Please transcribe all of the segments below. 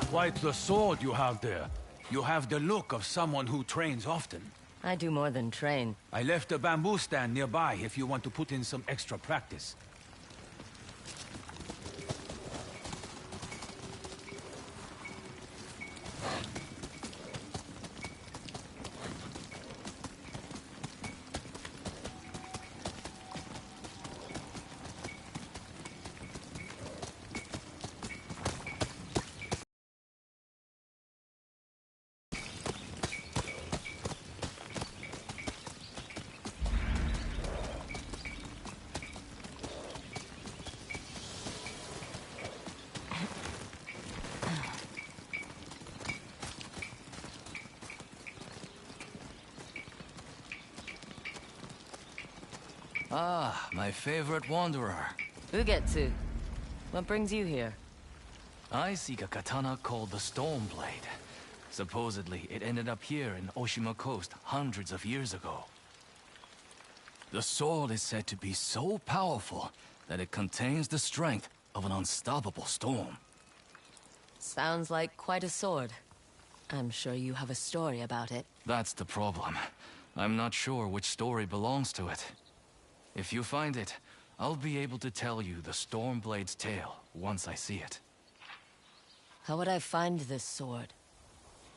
Quite the sword you have there. You have the look of someone who trains often. I do more than train. I left a bamboo stand nearby if you want to put in some extra practice. Ah, my favorite wanderer. Ugetsu. What brings you here? I seek a katana called the Stormblade. Supposedly, it ended up here in Oshima Coast hundreds of years ago. The sword is said to be so powerful that it contains the strength of an unstoppable storm. Sounds like quite a sword. I'm sure you have a story about it. That's the problem. I'm not sure which story belongs to it. If you find it, I'll be able to tell you the Stormblade's tale once I see it. How would I find this sword?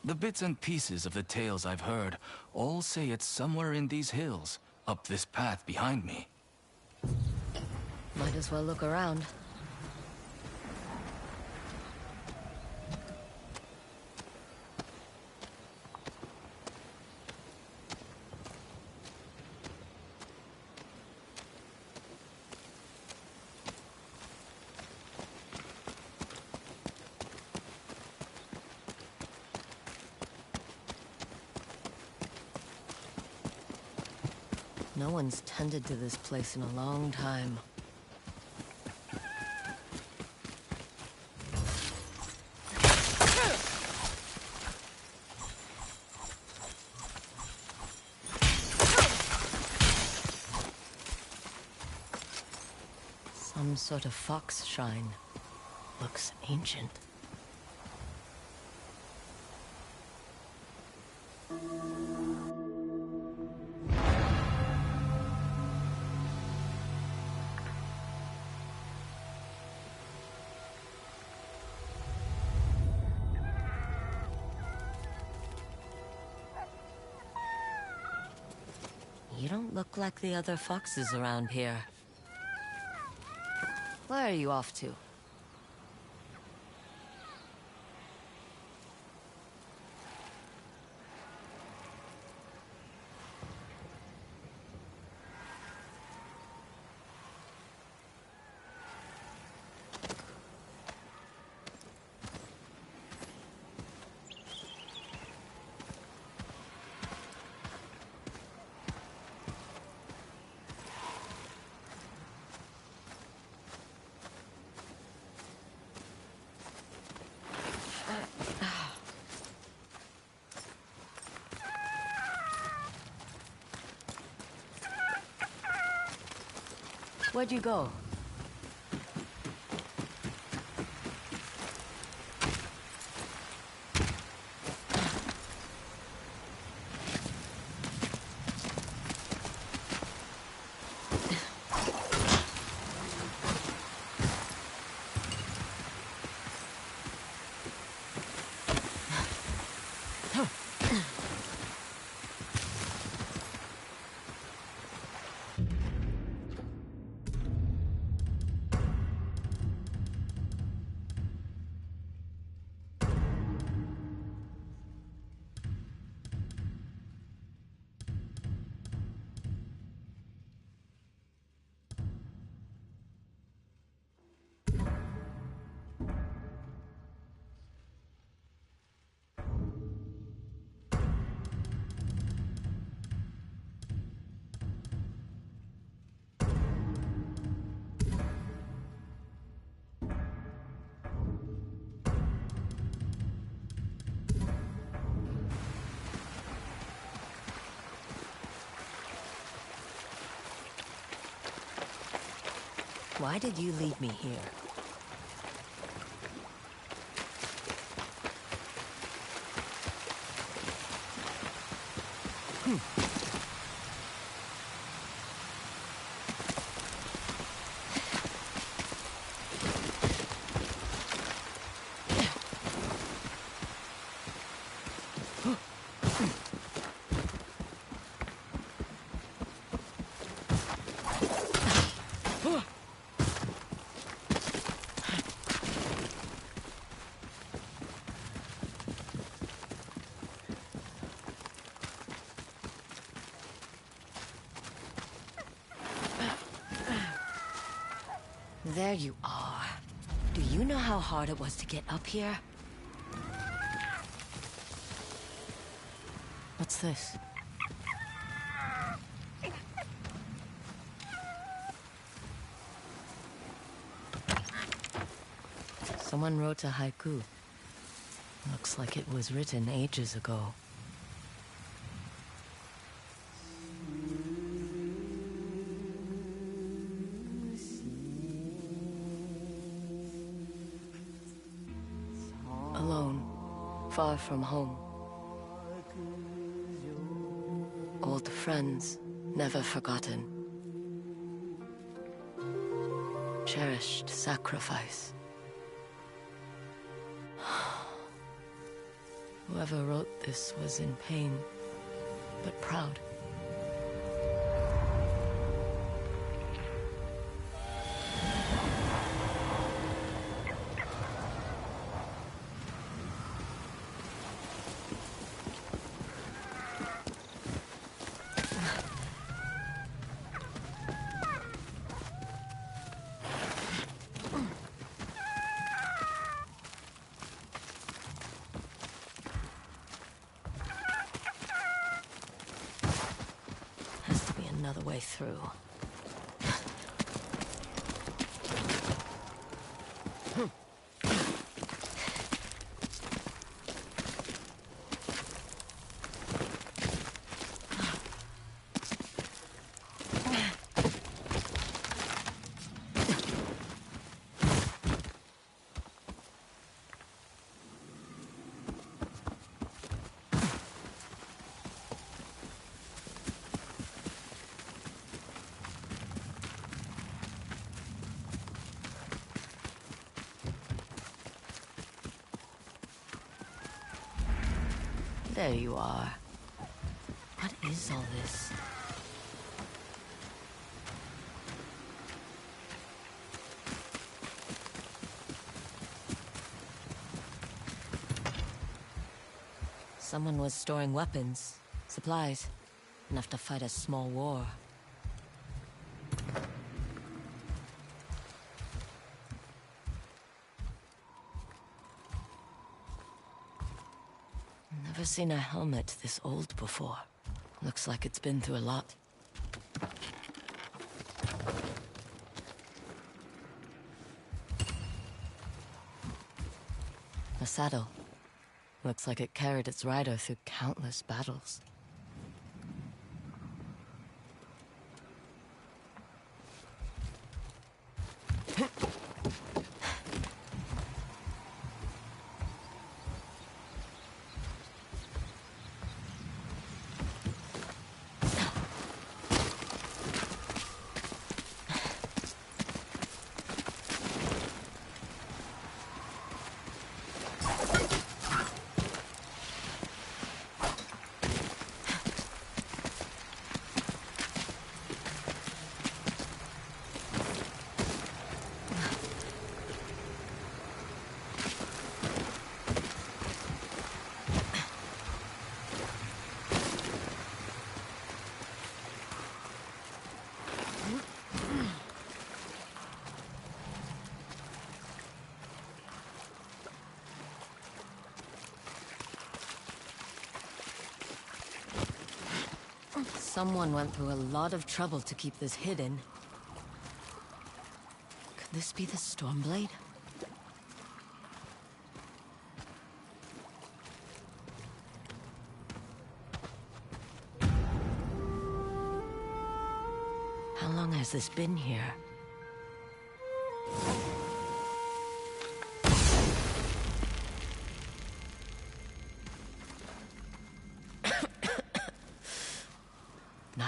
The bits and pieces of the tales I've heard all say it's somewhere in these hills, up this path behind me. Might as well look around. No one's tended to this place in a long time. Some sort of fox shrine. Looks ancient. You don't look like the other foxes around here. Where are you off to? Where'd you go? Why did you leave me here? There you are. Do you know how hard it was to get up here? What's this? Someone wrote a haiku. Looks like it was written ages ago. Alone, far from home. Old friends, never forgotten. Cherished sacrifice. Whoever wrote this was in pain, but proud. Another way through. There you are. What is all this? Someone was storing weapons, supplies, enough to fight a small war. Never seen a helmet this old before. Looks like it's been through a lot. A saddle. Looks like it carried its rider through countless battles. Someone went through a lot of trouble to keep this hidden. Could this be the Stormblade? How long has this been here?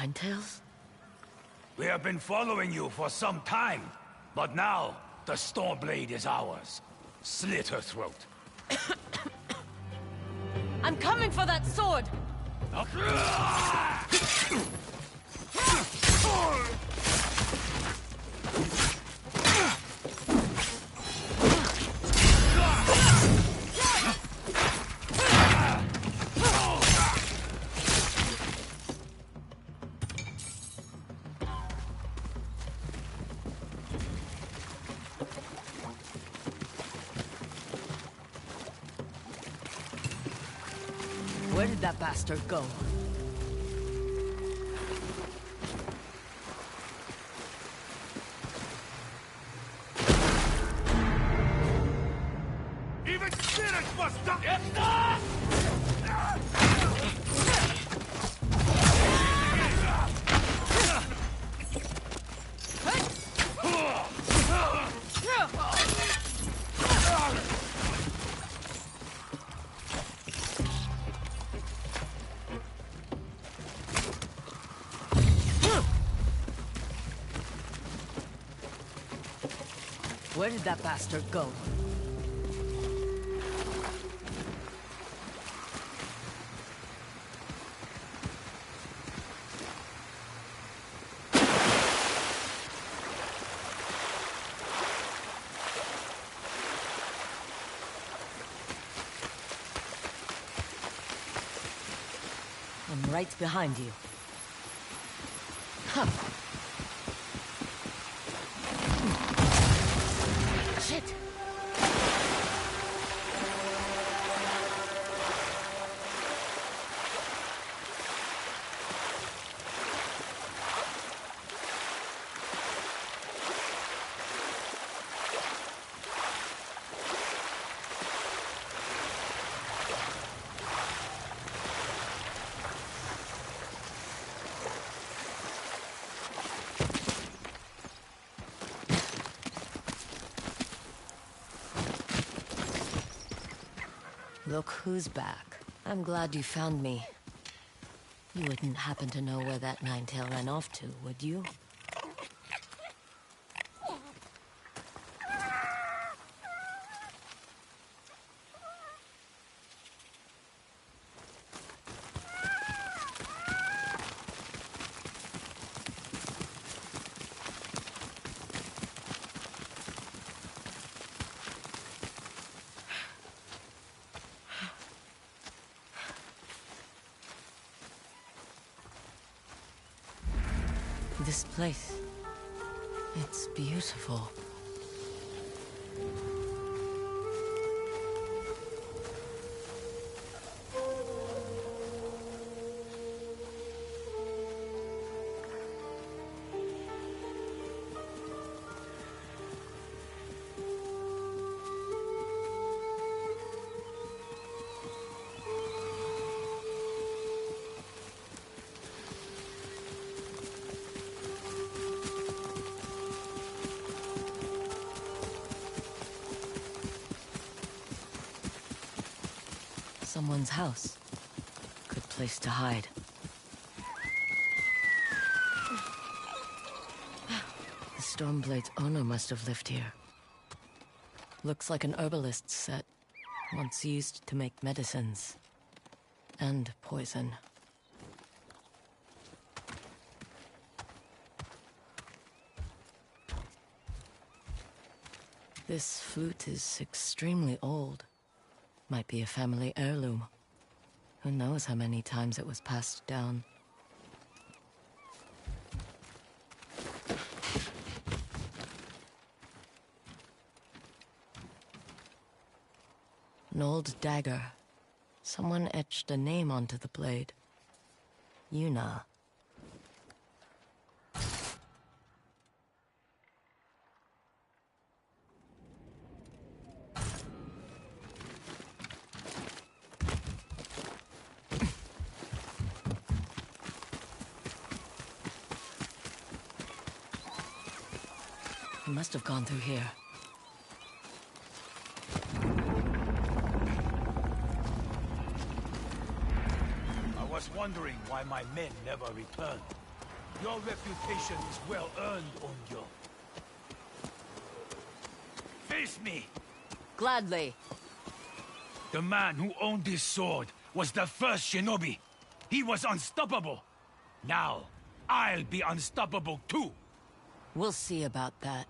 Ninetales? We have been following you for some time, but now the Stormblade is ours. Slit her throat. I'm coming for that sword! Where did that bastard go? Even spirit must stop! Where did that bastard go? I'm right behind you. Huh. Shit! Look who's back. I'm glad you found me. You wouldn't happen to know where that Ninetail ran off to, would you? This place, it's beautiful. Someone's house. Good place to hide. The Stormblade's owner must have lived here. Looks like an herbalist's set, once used to make medicines. And poison. This flute is extremely old. Might be a family heirloom. Who knows how many times it was passed down. An old dagger. Someone etched a name onto the blade. Yuna. He must have gone through here. I was wondering why my men never returned. Your reputation is well earned, Onyo. Face me! Gladly. The man who owned this sword was the first shinobi. He was unstoppable. Now, I'll be unstoppable too. We'll see about that.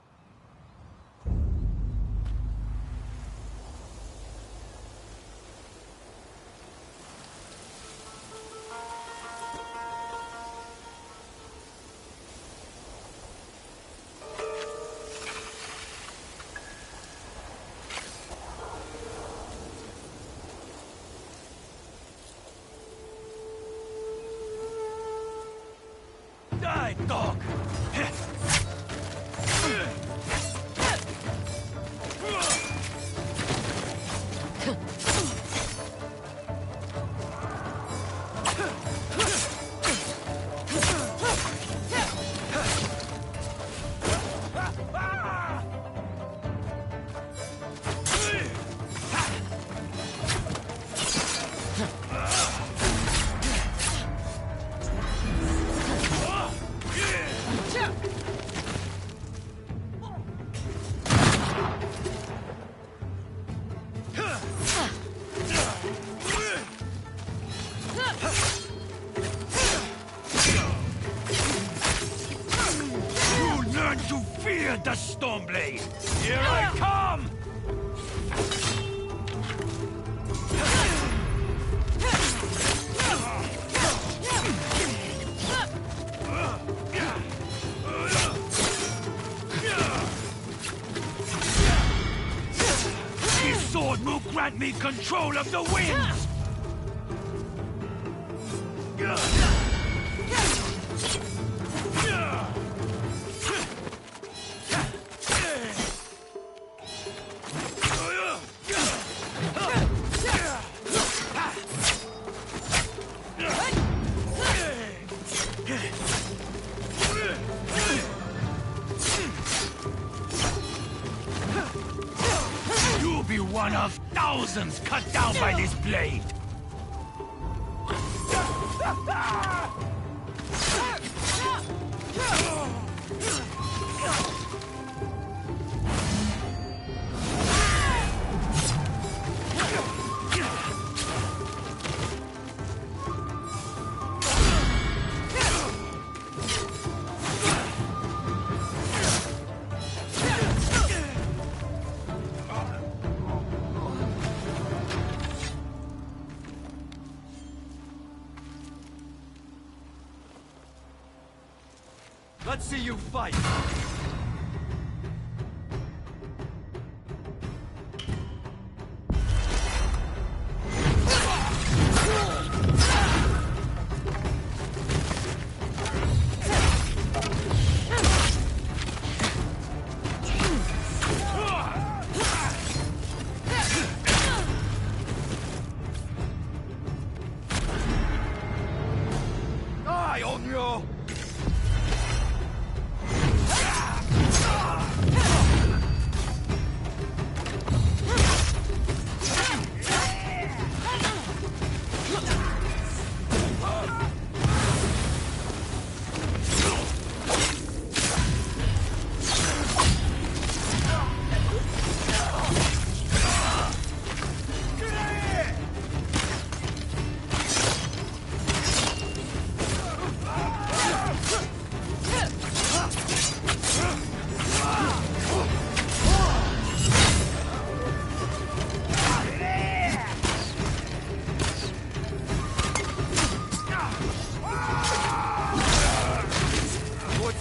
Die, dog! To fear the Stormblade! Here I come! This sword will grant me control of the winds! You'll be one of thousands cut down by this blade! Let's see you fight! Die, Onyo!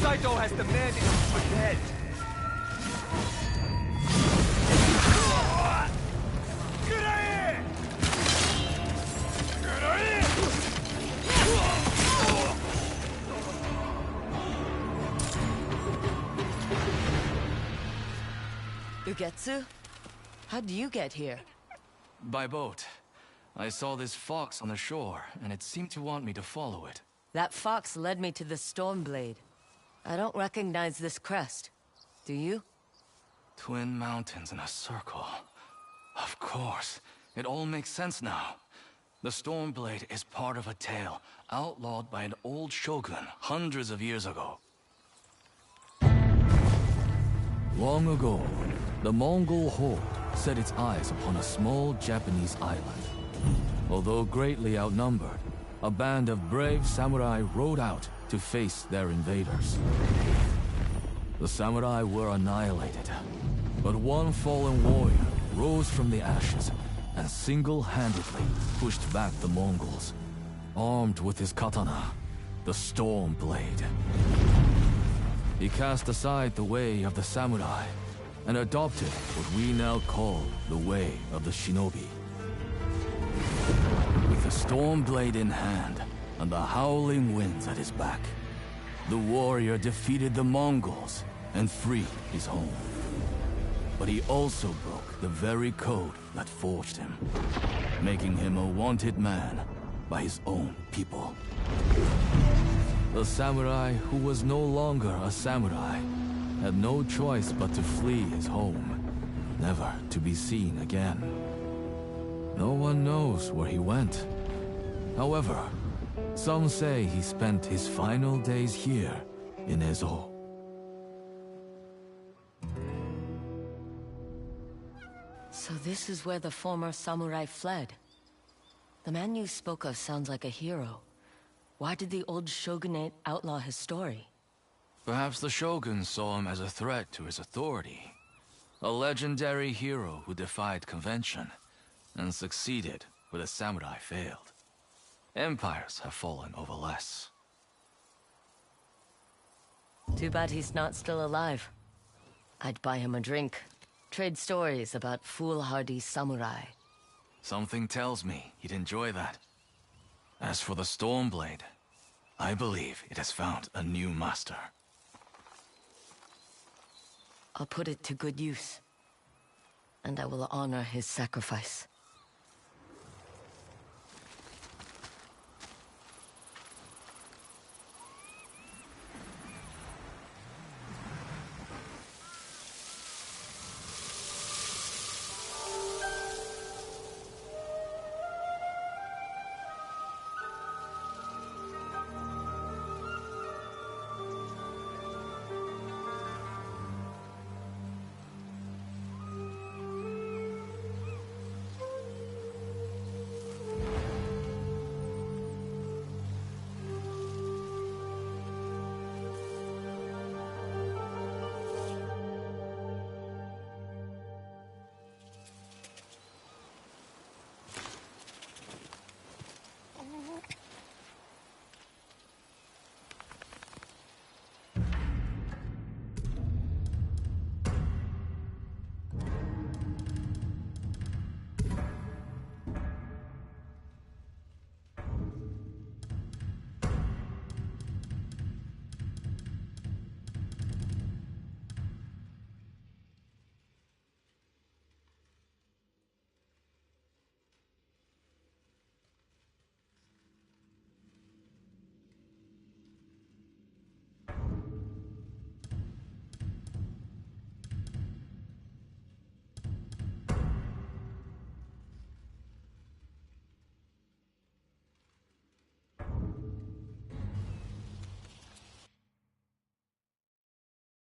Saito has demanded you for dead. Get in! Ugetsu? How'd you get here? By boat. I saw this fox on the shore, and it seemed to want me to follow it. That fox led me to the Stormblade. I don't recognize this crest. Do you? Twin mountains in a circle. Of course. It all makes sense now. The Stormblade is part of a tale outlawed by an old shogun hundreds of years ago. Long ago, the Mongol horde set its eyes upon a small Japanese island. Although greatly outnumbered, a band of brave samurai rode out to face their invaders. The samurai were annihilated, but one fallen warrior rose from the ashes and single-handedly pushed back the Mongols, armed with his katana, the Stormblade. He cast aside the way of the samurai and adopted what we now call the way of the shinobi. With the Stormblade in hand and the howling winds at his back, the warrior defeated the Mongols and freed his home. But he also broke the very code that forged him, making him a wanted man by his own people. The samurai who was no longer a samurai had no choice but to flee his home, never to be seen again. No one knows where he went. However, some say he spent his final days here in Ezo. So this is where the former samurai fled. The man you spoke of sounds like a hero. Why did the old shogunate outlaw his story? Perhaps the shogun saw him as a threat to his authority. A legendary hero who defied convention and succeeded where the samurai failed. Empires have fallen over less. Too bad he's not still alive. I'd buy him a drink. Trade stories about foolhardy samurai. Something tells me he'd enjoy that. As for the Stormblade, I believe it has found a new master. I'll put it to good use. And I will honor his sacrifice.